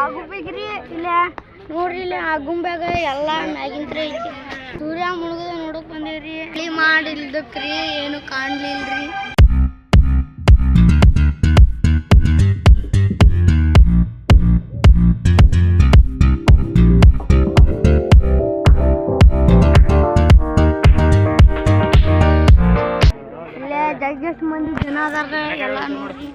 ಆಗುಬೇಕ್ರಿ ಇಲ್ಲ ನೋಡ್ರಿ ಇಲ್ಲ ಆಗುಂಬ್ಯಾಗ ಎಲ್ಲ ಮ್ಯಾಗಿಂತ್ರ ಐತಿ ಸೂರ್ಯ ಮುಳುಗದ ನೋಡಕ್ ಬಂದೇವ್ರಿ ಇಲ್ಲಿ ಮಾಡಿಲ್ದಕ್ರಿ ಏನು ಕಾಣ್ಲಿಲ್ರಿ ಇಲ್ಲೇ ಜಗ್ಗಷ್ಟು ಮಂದಿ ಜನ ಅದಾರ ಎಲ್ಲ ನೋಡ್ರಿ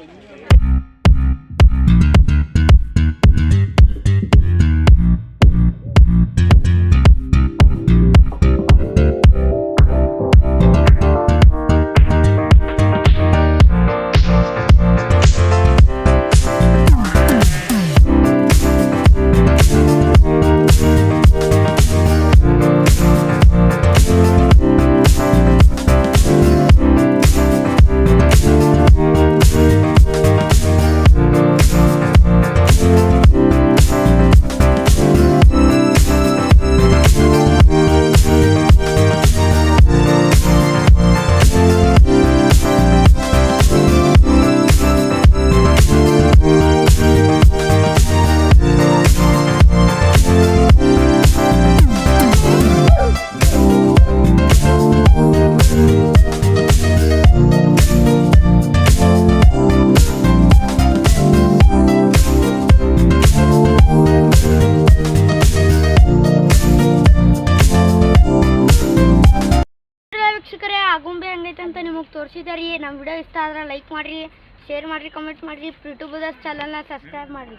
ಆಗುಂಬೆ ಹಂಗೈತೆ ಅಂತ ನಿಮಗೆ ತೋರಿಸಿದಾರಿ ನಮ್ಮ ವಿಡಿಯೋ ಇಷ್ಟ ಆದ್ರೆ ಲೈಕ್ ಮಾಡಿರಿ ಶೇರ್ ಮಾಡಿರಿ ಕಮೆಂಟ್ ಮಾಡಿರಿ ಯೂಟ್ಯೂಬ್ ಚಾನಲ್ನ ಸಬ್ಸ್ಕ್ರೈಬ್ ಮಾಡಿರಿ